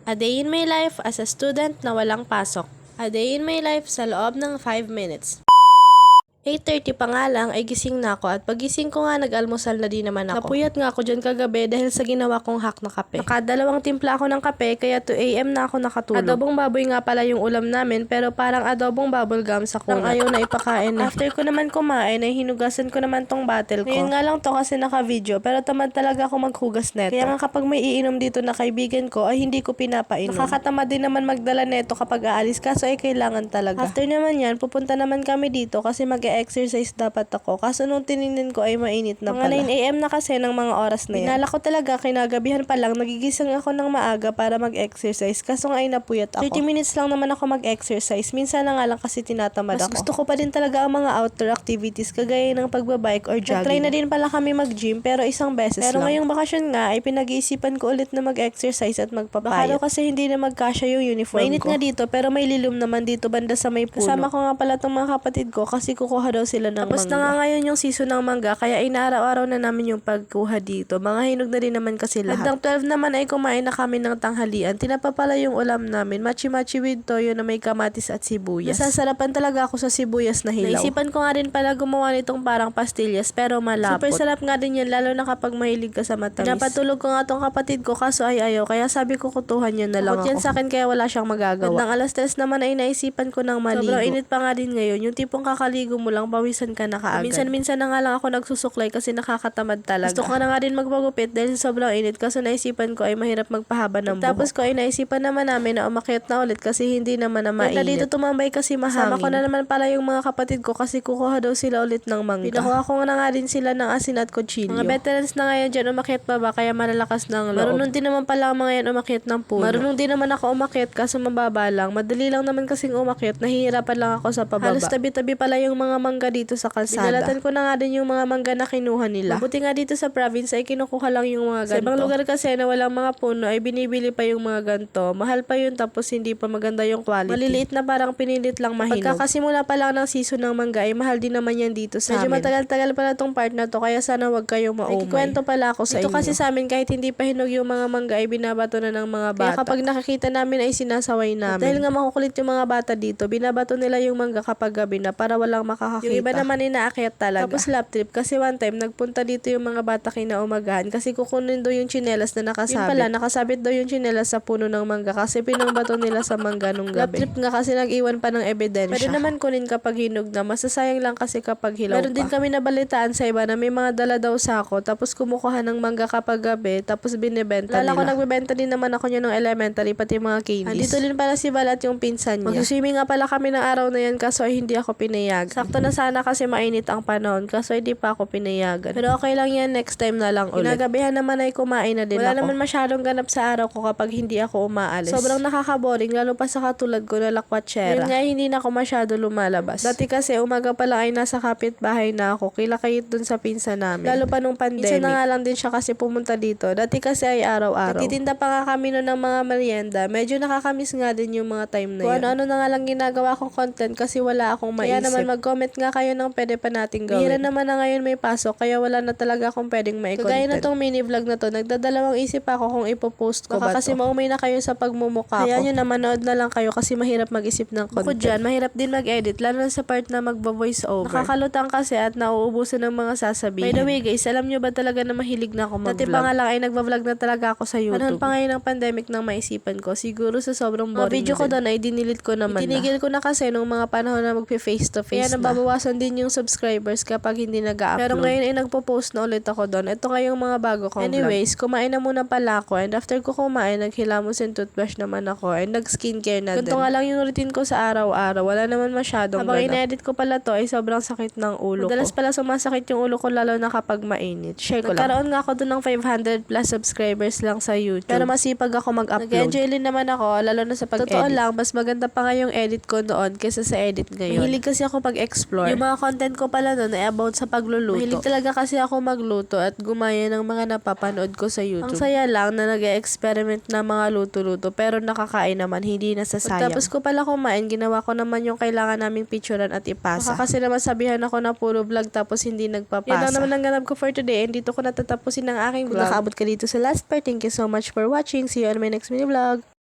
A day in my life as a student na walang pasok. A day in my life sa loob ng 5 minutes. 8:30 pa nga lang ay gising na ako at pagising ko nga nag-almusal na din naman ako. Napuyat nga ako dyan kagabi dahil sa ginawa kong hack na kape. Nakadalawang timpla ako ng kape kaya 2 AM na ako nakatulog. Adobong baboy nga pala yung ulam namin pero parang adobong bubble gum sa kunat. Ayaw na ipakain eh. After ko naman kumain ay hinugasan ko naman tong bottle ko. Ngayon nga lang to kasi naka-video pero tamad talaga ako maghugas neto. Kaya nga kapag may iinom dito na kaibigan ko ay hindi ko pinapainom. Nakakatamad din naman magdala neto kapag aalis kaso ay kailangan talaga. After naman yan pupunta naman kami dito kasi mag-exercise dapat ako. Kaso nung tinignan ko ay mainit na pala. Mga 9 AM na kasi ng mga oras na yan. Pinala ko talaga kinagabihan pa lang nagigising ako ng maaga para mag-exercise. Kaso nga ay napuyat ako. 30 minutes lang naman ako mag-exercise. Minsan na nga lang kasi tinatamad ako. Mas gusto ko pa din talaga ang mga outdoor activities kagaya ng pagbabike or jogging. Try na din pala kami mag-gym pero isang beses lang. Pero ngayong bakasyon nga ay pinag-iisipan ko ulit na mag-exercise at magpapayat. Baka daw kasi hindi na magkasya yung uniform mainit ko. Mainit nga dito pero may lilum naman dito banda sa may puno. Kasama ko nga pala itong mga kapatid ko kasi kukuha daw sila ng tapos mangga. Na nga ngayon yung season ng mangga kaya inaaraw-araw na namin yung pagkuha dito. Mga hinog na rin naman kasi lahat. Hanggang 12 naman ay kumain na kami ng tanghalian. Tinapa pala yung ulam namin. Machi-machi with toyo na may kamatis at sibuyas. Nasasarapan talaga ako sa sibuyas na hilaw. Naisipan ko nga rin pala gumawa nitong parang pastillas pero malapot. Super sarap nga din yan lalo na kapag mahilig ka sa matamis. Pinapatulog ko nga tong kapatid ko kaso ay ayaw kaya sabi ko kutuhan yun na lang ako. Yan sa akin kaya wala siyang magagawa. At ng alas 3 naman ay naisipan ko ng maligo. Sobrang init pa nga din ngayon. Yung tipong kakaligo mo lang pawisan ka na kaagad. Minsan-minsan na nga lang ako nagsusuklay kasi nakakatamad talaga. Gusto ko na nga rin magpagupit dahil sobrang init kaso naisipan ko ay mahirap magpahaba ng buhok. Tapos ko ay naisipan naman namin na umakyat na ulit kasi hindi naman na mainit. Dito tumambay kasi mahangin. Sama ko na naman pala yung mga kapatid ko kasi kukuha daw sila ulit ng mangga. Pinakuha ko na nga din sila ng asin at kutsilyo. Mga veterans na ngayon dyan umakyat baba kaya malalakas ng loob. Marunong din naman pala ang mga yan umakyat ng puno. Marunong din naman ako umakyat kaso mababa lang. Madali lang naman kasing umakyat. Nahihirapan lang ako sa pababa. Halos tabi-tabi pala yung mga mangga dito sa kalsada. Binalatan ko na nga din yung mga mangga na kinuha nila. Mabuti nga dito sa province ay kinukuha lang yung mga ganito. Sa ibang lugar kasi na walang mga puno ay binibili pa yung mga ganito. Mahal pa yun tapos hindi pa maganda yung quality. Maliliit na parang pinilit lang mahinog. Pagkakasimula pa lang ng season ng mangga ay mahal din naman yan dito sa amin. Medyo matagal-tagal pala tong part na to kaya sana wag kayong maumay. Ikikwento pala ako sa inyo. Dito kasi sa amin kahit hindi pa hinog yung mga mangga ay binabato na ng mga bata. Kaya kapag nakikita namin ay sinasaway namin. At dahil nga makukulit yung mga bata dito, binabato nila yung mangga kapag gabi na para walang makakakita. Yung iba naman inaakyat talaga. Tapos lap trip kasi one time nagpunta dito yung mga bata kinaumagahan kasi kukunin daw yung tsinelas na nakasabit. Yung pala nakasabit daw yung tsinelas sa puno ng mangga kasi pinangbato nila sa mangga nung gabi. Lap trip nga kasi nag-iwan pa ng ebidensya. Pwede naman kunin kapag hinog na, masasayang lang kasi kapag hilaw pa. Meron din kami nabalitaan sa iba na may mga dala daw sako tapos kumukuha ng mangga kapag gabi tapos binebenta nila. Lala ko nagbebenta din naman ako niya ng elementary pati mga candies. Andito din pala si Balat yung pinsan niya. Mag-swimming nga pala kami ng araw na yan kaso ay hindi ako pinayag. Sakto na sana kasi mainit ang panahon kaso hindi pa ako pinayagan. Pero okay lang yan, next time na lang ulit. Kinagabihan naman ay kumain na din ako. Wala naman masyadong ganap sa araw ko kapag hindi ako umaalis. Sobrang nakakaboring lalo pa sa katulad ko na lakwatsera. Yun nga hindi na ako masyado lumalabas. Dati kasi umaga pa lang ay nasa kapitbahay na ako. Kilakayit dun sa pinsan namin. Lalo pa nung pandemic. Minsan na nga lang din siya kasi pumunta dito. Dati kasi ay araw-araw. Nagtitinda pa nga kami nun ng mga merienda. Medyo nakakamiss nga din yung mga time na yun. Kung ano-ano na nga lang ginagawa kong content kasi wala akong maisip. Kaya naman mag-comment nga kayo ng pwede pa nating gawin. Bihira naman na ngayon may pasok kaya wala na talaga akong pwedeng mai-content. Kagaya na tong mini vlog na to, nagdadalawang isip ako kung ipopost ko ba to. Kasi maumay na kayo sa pagmumukha ko. Kaya nyo na manood na lang kayo kasi mahirap mag-isip ng content. Bukod dyan, mahirap din mag-edit lalo na sa part na magbo-voice over. Nakakalutang kasi at nauubusan ng mga sasabihin. By the way guys, alam nyo ba talaga na mahilig na ako mag-vlog? Dati pa nga lang ay nagva-vlog na talaga ako sa YouTube. Panahon pa ngayon ng pandemic nang maisipan ko. Siguro sa sobrang boring. Mga video ko doon ay dinilit ko naman Itinigil ko na kasi nung mga panahon na mag-face to face. Kaya nababawasan din yung subscribers kapag hindi nag-upload. Pero ngayon ay nagpo-post na ulit ako doon. Ito nga yung mga bago kong anyways, vlog. Kumain na muna pala ako and after ko kumain, naghilamos and toothbrush naman ako and nag-skincare na din. Ganito nga lang yung routine ko sa araw-araw. Wala naman masyadong habang in-edit ko pala to ay sobrang sakit ng ulo ko. Madalas pala sumasakit yung ulo ko lalo na kapag mainit. Share ko lang. Nagkaroon nga ako doon ng 500 plus subscribers lang sa YouTube. Pero masipag ako mag-upload. Nag-enjoy din naman ako lalo na sa pag-edit. Totoo lang, mas maganda pa nga yung edit ko noon kaysa sa edit ngayon. Mahilig kasi ako pag-explore. Yung mga content ko pala noon ay about sa pagluluto. Mahilig talaga kasi ako magluto at gumaya ng mga napapanood ko sa YouTube. Ang saya lang na nag-experiment na mga luto-luto pero nakakain naman, hindi nasasayang. Tapos ko pala kumain, ginawa ko naman yung kailangan naming picturean at ipasa. Baka kasi naman sabihan ako na puro vlog tapos hindi nagpapasa. Yan lang naman ang ganap ko for today and dito ko natatapusin ang aking vlog. Kung nakaabot ka dito sa last part, thank you so much for watching. See you on my next mini vlog.